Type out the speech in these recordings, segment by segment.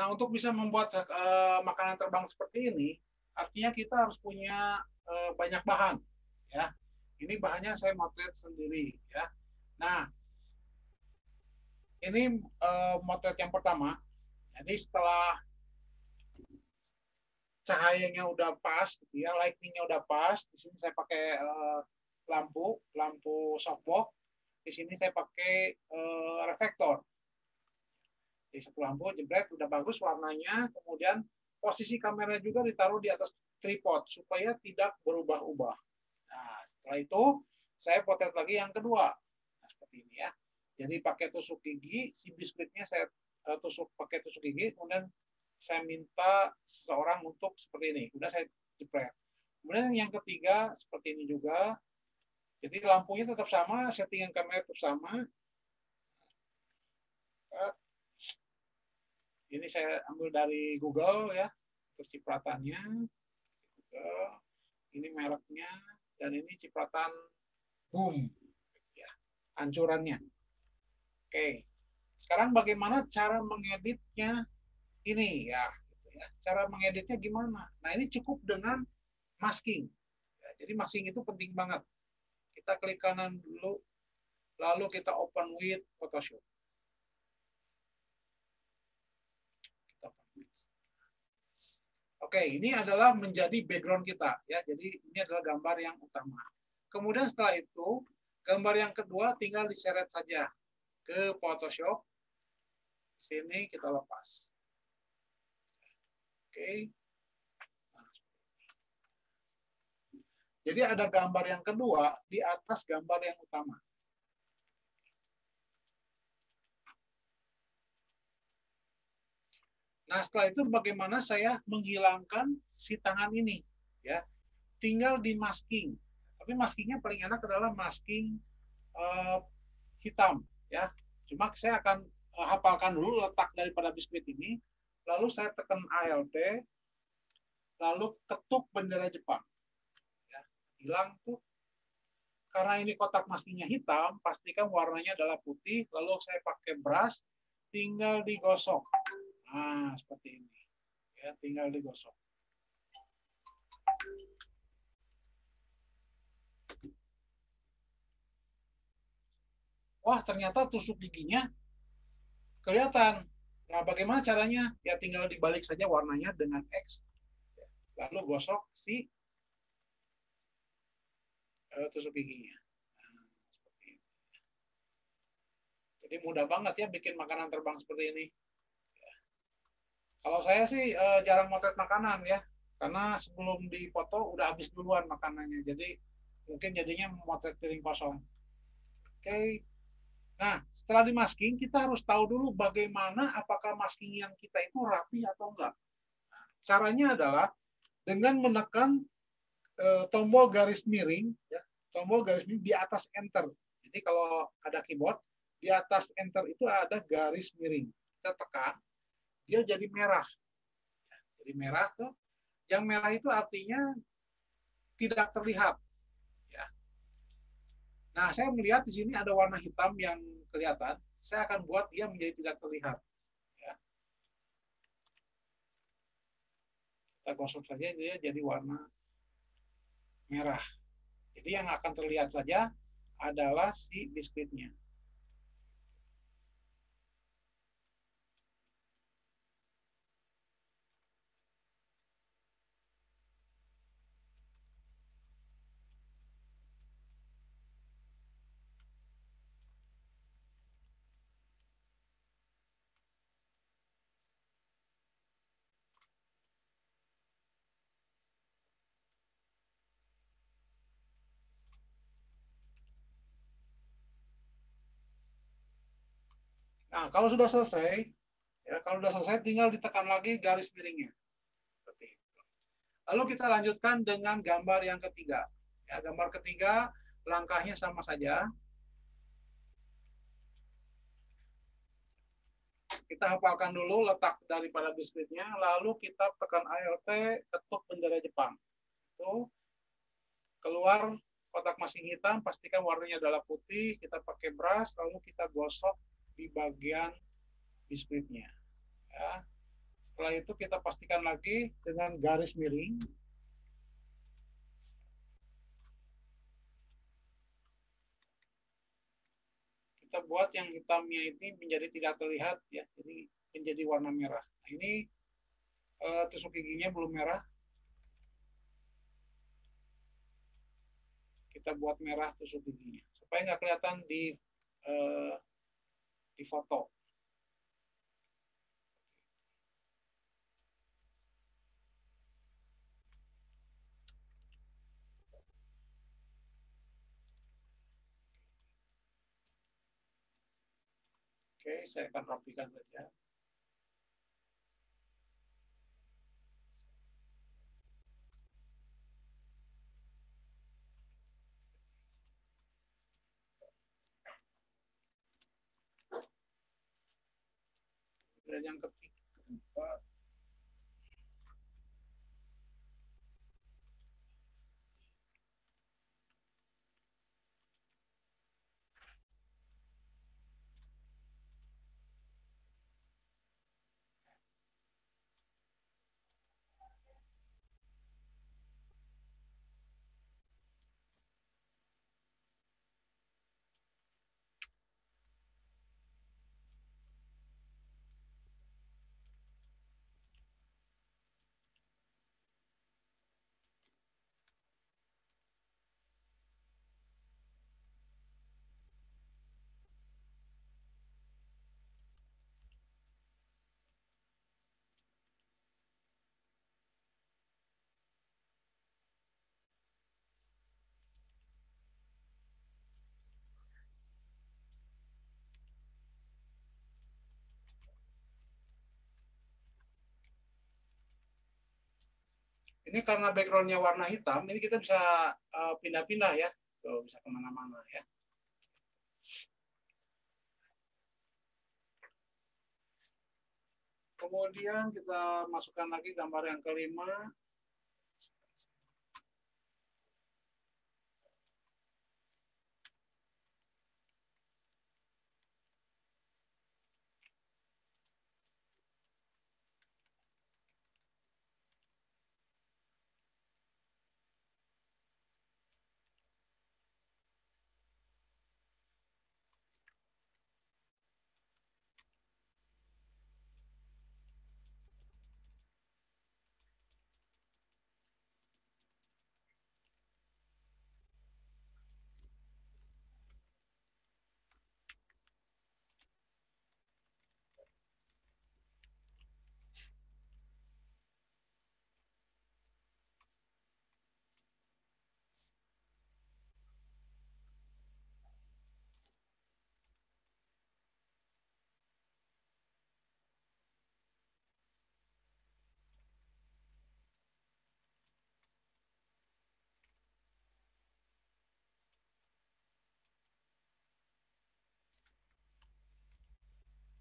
Nah, untuk bisa membuat makanan terbang seperti ini, artinya kita harus punya banyak bahan, ya. Ini bahannya saya motret sendiri, ya. Nah, ini motret yang pertama. Jadi setelah cahayanya udah pas, gitu ya, lightingnya udah pas. Di sini saya pakai lampu softbox. Di sini saya pakai reflektor. Jadi satu lampu jebret udah bagus warnanya, kemudian posisi kamera juga ditaruh di atas tripod supaya tidak berubah-ubah. Nah, setelah itu saya potret lagi yang kedua. Nah, seperti ini ya. Jadi pakai tusuk gigi, si biskuitnya saya pakai tusuk gigi, kemudian saya minta seseorang untuk seperti ini. Kemudian saya jepret. Kemudian yang ketiga seperti ini juga. Jadi lampunya tetap sama, settingan kamera tetap sama. Ini saya ambil dari Google ya, terus cipratannya. Google. Ini mereknya, dan ini cipratan boom. Ya, ancurannya. Oke. Sekarang bagaimana cara mengeditnya ini ya, gitu ya. Cara mengeditnya gimana? Nah, ini cukup dengan masking. Ya, jadi masking itu penting banget. Kita klik kanan dulu, lalu kita open with Photoshop. Oke, ini adalah menjadi background kita ya. Jadi ini adalah gambar yang utama. Kemudian setelah itu, gambar yang kedua tinggal diseret saja ke Photoshop. Sini kita lepas. Oke. Jadi ada gambar yang kedua di atas gambar yang utama. Nah, setelah itu bagaimana saya menghilangkan si tangan ini? Ya, tinggal di masking. Tapi maskingnya paling enak adalah masking hitam. Ya, cuma saya akan hafalkan dulu letak daripada biskuit ini. Lalu saya tekan Alt, lalu ketuk bendera Jepang. Ya, hilang tuh. Karena ini kotak maskingnya hitam, pastikan warnanya adalah putih. Lalu saya pakai brush, tinggal digosok. Nah, seperti ini. Ya, tinggal digosok. Wah, ternyata tusuk giginya kelihatan. Nah, bagaimana caranya? Ya, tinggal dibalik saja warnanya dengan X. Lalu gosok si tusuk giginya. Nah, seperti ini. Jadi mudah banget ya bikin makanan terbang seperti ini. Kalau saya sih jarang motret makanan ya, karena sebelum dipoto udah habis duluan makanannya. Jadi mungkin jadinya motret piring kosong. Oke. Nah, setelah dimasking, kita harus tahu dulu bagaimana apakah masking yang kita itu rapi atau enggak. Caranya adalah dengan menekan tombol garis miring, ya, tombol garis miring di atas enter. Jadi kalau ada keyboard, di atas enter itu ada garis miring. Kita tekan, dia jadi merah. Jadi merah tuh, yang merah itu artinya tidak terlihat. Ya. Nah, saya melihat di sini ada warna hitam yang kelihatan. Saya akan buat dia menjadi tidak terlihat. Ya. Kita gosok saja dia jadi warna merah. Jadi yang akan terlihat saja adalah si biskuitnya. Nah, kalau sudah selesai, ya, kalau sudah selesai tinggal ditekan lagi garis miringnya. Seperti itu. Lalu kita lanjutkan dengan gambar yang ketiga. Ya, gambar ketiga langkahnya sama saja. Kita hafalkan dulu letak daripada biskuitnya, lalu kita tekan Alt, ketuk bendera Jepang. Itu keluar kotak masking hitam, pastikan warnanya adalah putih, kita pakai brush, lalu kita gosok di bagian biskuitnya. Ya. Setelah itu kita pastikan lagi dengan garis miring. Kita buat yang hitamnya ini menjadi tidak terlihat ya, jadi menjadi warna merah. Nah, ini tusuk giginya belum merah. Kita buat merah tusuk giginya supaya nggak kelihatan di foto. Oke, saya akan rapikan saja. Dan yang ketiga, ini karena backgroundnya warna hitam, ini kita bisa pindah-pindah ya, tuh, bisa kemana-mana ya. Kemudian kita masukkan lagi gambar yang kelima.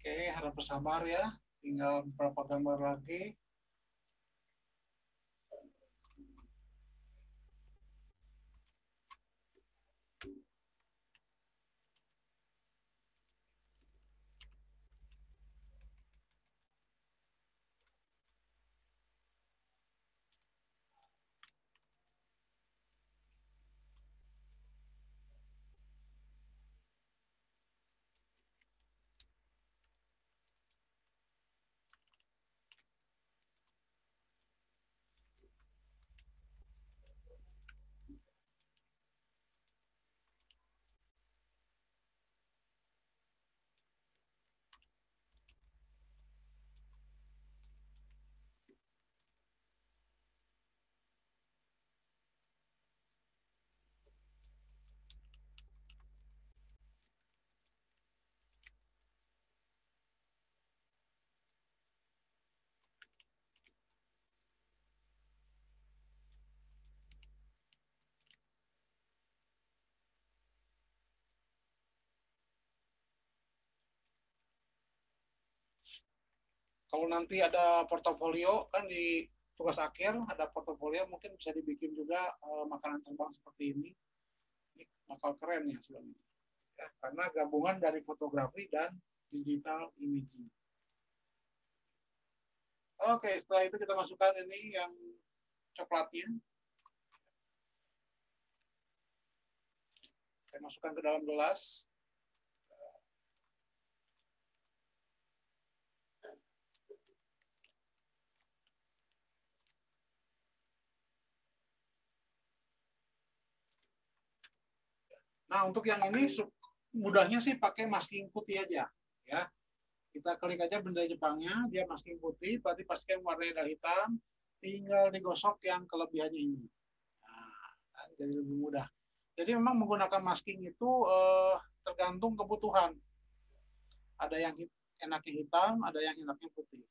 Oke, harap bersabar ya. Tinggal beberapa gambar lagi. Kalau nanti ada portofolio kan di tugas akhir ada portofolio, mungkin bisa dibikin juga makanan terbang seperti ini. Ini bakal keren ya sebenarnya. Ya, karena gabungan dari fotografi dan digital imaging. Oke, setelah itu kita masukkan ini yang coklatnya. Saya masukkan ke dalam gelas. Nah, untuk yang ini mudahnya sih pakai masking putih aja, ya. Kita klik aja benda Jepangnya, dia masking putih, berarti pastikan warnanya adalah hitam, tinggal digosok yang kelebihannya ini. Nah, kan jadi lebih mudah. Jadi memang menggunakan masking itu tergantung kebutuhan. Ada yang enaknya hitam, ada yang enaknya putih.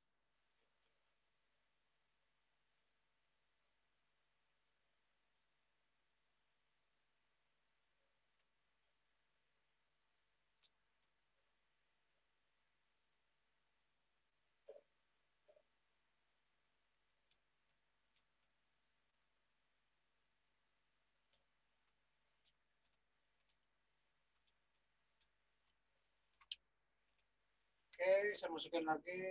Oke, saya masukin lagi.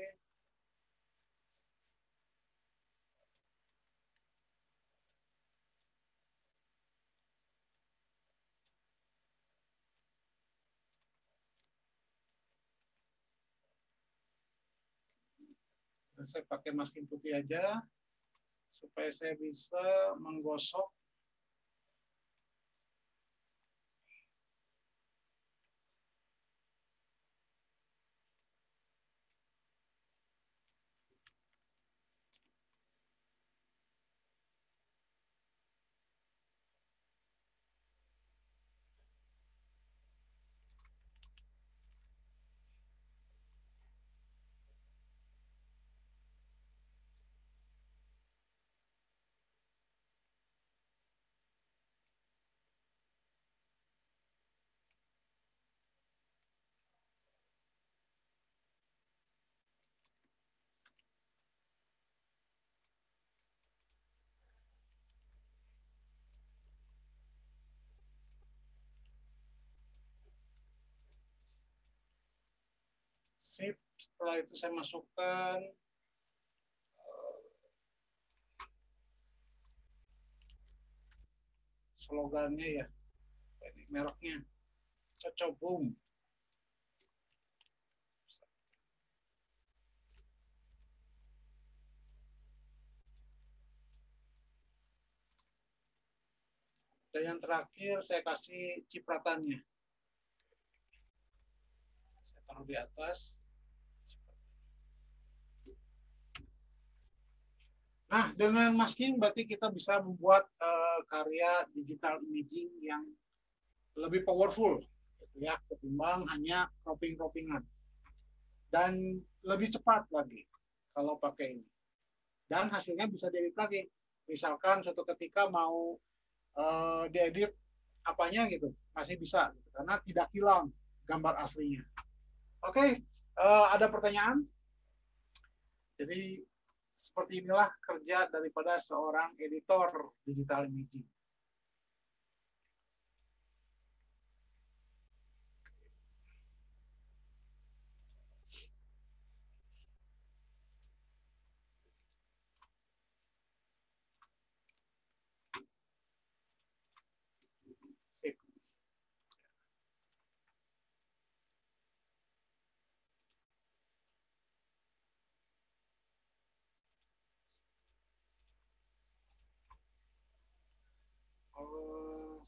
Dan saya pakai masking putih aja supaya saya bisa menggosok. Sip. Setelah itu saya masukkan slogannya ya, ini mereknya Cocobung. Dan yang terakhir saya kasih cipratannya. Saya taruh di atas. Nah, dengan masking berarti kita bisa membuat karya digital imaging yang lebih powerful, gitu ya, ketimbang hanya cropping-croppingan. Dan lebih cepat lagi kalau pakai ini. Dan hasilnya bisa diedit lagi. Misalkan suatu ketika mau diedit apanya gitu, masih bisa, gitu, karena tidak hilang gambar aslinya. Oke, ada pertanyaan? Jadi seperti inilah kerja daripada seorang editor digital imaging. Sip. Oh,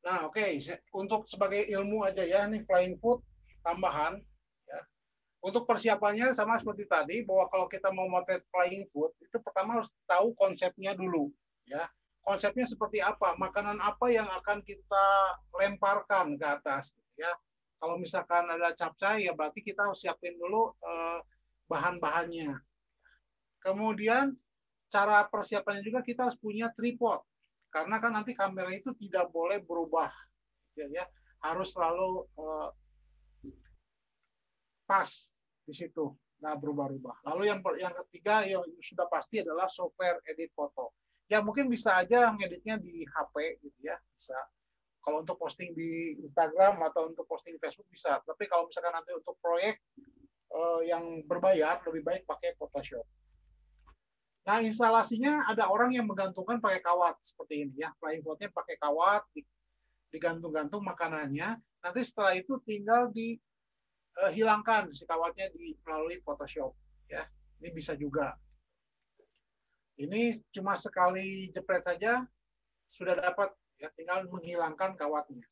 nah, oke. Untuk sebagai ilmu aja ya, ini flying foot tambahan. Ya. Untuk persiapannya sama seperti tadi, bahwa kalau kita mau motret flying foot, itu pertama harus tahu konsepnya dulu. Ya. Konsepnya seperti apa, makanan apa yang akan kita lemparkan ke atas. Ya. Kalau misalkan ada capcay, ya berarti kita harus siapin dulu bahan-bahannya. Kemudian cara persiapannya juga kita harus punya tripod. Karena kan nanti kamera itu tidak boleh berubah, ya, harus selalu pas di situ. nggak berubah-ubah. Lalu yang ketiga yang sudah pasti adalah software edit foto. Ya mungkin bisa aja ngeditnya di HP gitu ya, bisa. Kalau untuk posting di Instagram atau untuk posting di Facebook bisa. Tapi kalau misalkan nanti untuk proyek yang berbayar, lebih baik pakai Photoshop. Nah, instalasinya ada orang yang menggantungkan pakai kawat seperti ini ya. Flying footnya pakai kawat, digantung-gantung makanannya. Nanti setelah itu tinggal dihilangkan si kawatnya melalui Photoshop ya. Ini bisa juga. Ini cuma sekali jepret saja sudah dapat ya, tinggal menghilangkan kawatnya.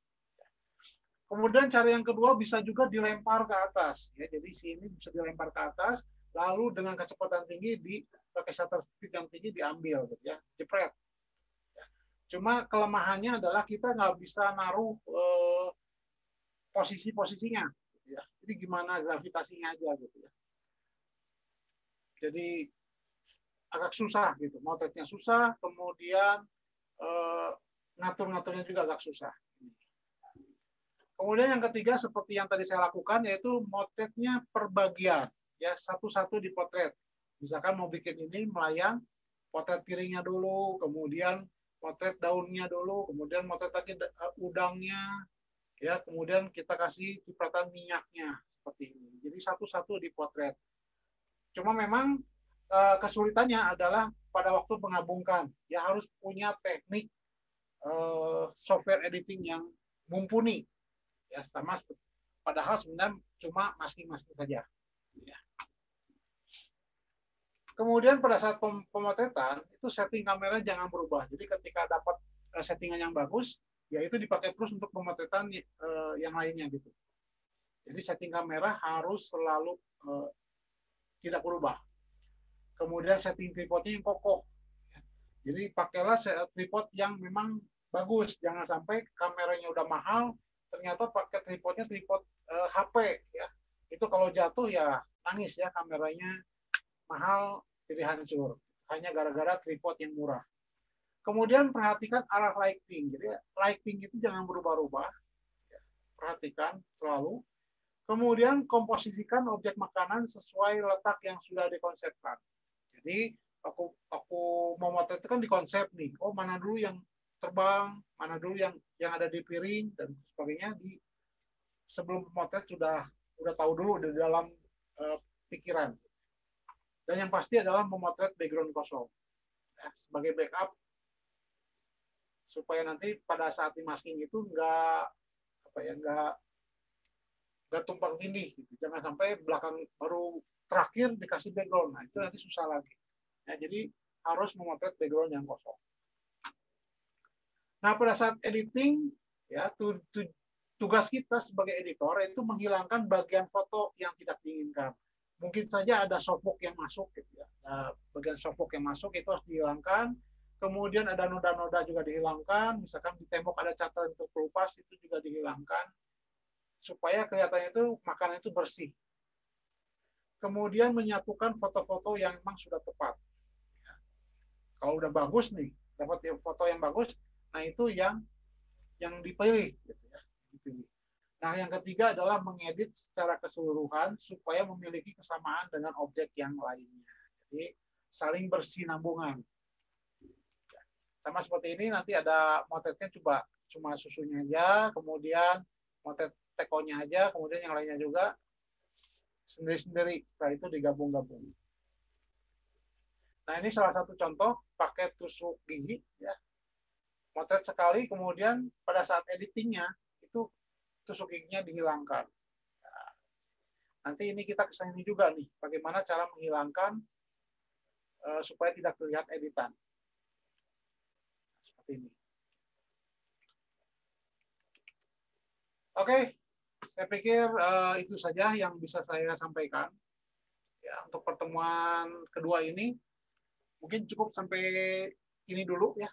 Kemudian cara yang kedua bisa juga dilempar ke atas ya. Jadi sini bisa dilempar ke atas, lalu dengan kecepatan tinggi pakai shutter speed yang tinggi diambil gitu ya, jepret. Cuma kelemahannya adalah kita nggak bisa naruh posisi-posisinya gitu ya. Jadi gimana gravitasinya aja gitu ya. Jadi agak susah gitu, motretnya susah, kemudian ngatur-ngaturnya juga agak susah. Kemudian yang ketiga seperti yang tadi saya lakukan yaitu motretnya per bagian ya, satu-satu dipotret. Misalkan mau bikin ini melayang, potret piringnya dulu, kemudian potret daunnya dulu, kemudian potret lagi udangnya, ya, kemudian kita kasih cipratan minyaknya seperti ini. Jadi satu-satu dipotret. Cuma memang kesulitannya adalah pada waktu menggabungkan, ya harus punya teknik software editing yang mumpuni, ya sama. Padahal sebenarnya cuma masking-masking saja. Ya. Kemudian pada saat pemotretan itu setting kamera jangan berubah. Jadi ketika dapat settingan yang bagus, ya itu dipakai terus untuk pemotretan yang lainnya gitu. Jadi setting kamera harus selalu tidak berubah. Kemudian setting tripodnya yang kokoh. Jadi pakailah tripod yang memang bagus. Jangan sampai kameranya udah mahal, ternyata pakai tripodnya tripod HP ya. Itu kalau jatuh ya nangis ya, kameranya mahal jadi hancur hanya gara-gara tripod yang murah. Kemudian perhatikan arah lighting. Jadi lighting itu jangan berubah-ubah. Perhatikan selalu. Kemudian komposisikan objek makanan sesuai letak yang sudah dikonsepkan. Jadi aku mau motret itu kan dikonsep nih. Oh, mana dulu yang terbang, mana dulu yang ada di piring dan sebagainya. Sebelum motret sudah tahu dulu di dalam pikiran. Dan yang pasti adalah memotret background kosong ya, sebagai backup supaya nanti pada saat dimasking itu nggak tumpang tindih gitu. Jangan sampai belakang baru terakhir dikasih background, nah itu nanti susah lagi ya. Jadi harus memotret background yang kosong. Nah pada saat editing ya tugas kita sebagai editor itu menghilangkan bagian foto yang tidak diinginkan. Mungkin saja ada softbox yang masuk gitu ya. Nah, bagian softbox yang masuk itu harus dihilangkan. Kemudian ada noda-noda juga dihilangkan. Misalkan di tembok ada catatan untuk pelupas itu juga dihilangkan supaya kelihatannya itu makanan itu bersih. Kemudian menyatukan foto-foto yang memang sudah tepat. Kalau udah bagus nih, dapat foto yang bagus, nah itu yang dipilih gitu ya, dipilih. Nah, yang ketiga adalah mengedit secara keseluruhan supaya memiliki kesamaan dengan objek yang lainnya. Jadi, saling bersinambungan. Sama seperti ini, nanti ada motretnya cuma susunya aja, kemudian motret tekonya aja, kemudian yang lainnya juga sendiri-sendiri. Setelah itu digabung-gabung. Nah, ini salah satu contoh pakai tusuk gigi. Ya. Motret sekali, kemudian pada saat editingnya, itu tusuk giginya dihilangkan. Nah, nanti ini kita kesini juga nih, bagaimana cara menghilangkan supaya tidak terlihat editan. Seperti ini. Oke, saya pikir itu saja yang bisa saya sampaikan. Ya, untuk pertemuan kedua ini, mungkin cukup sampai ini dulu ya.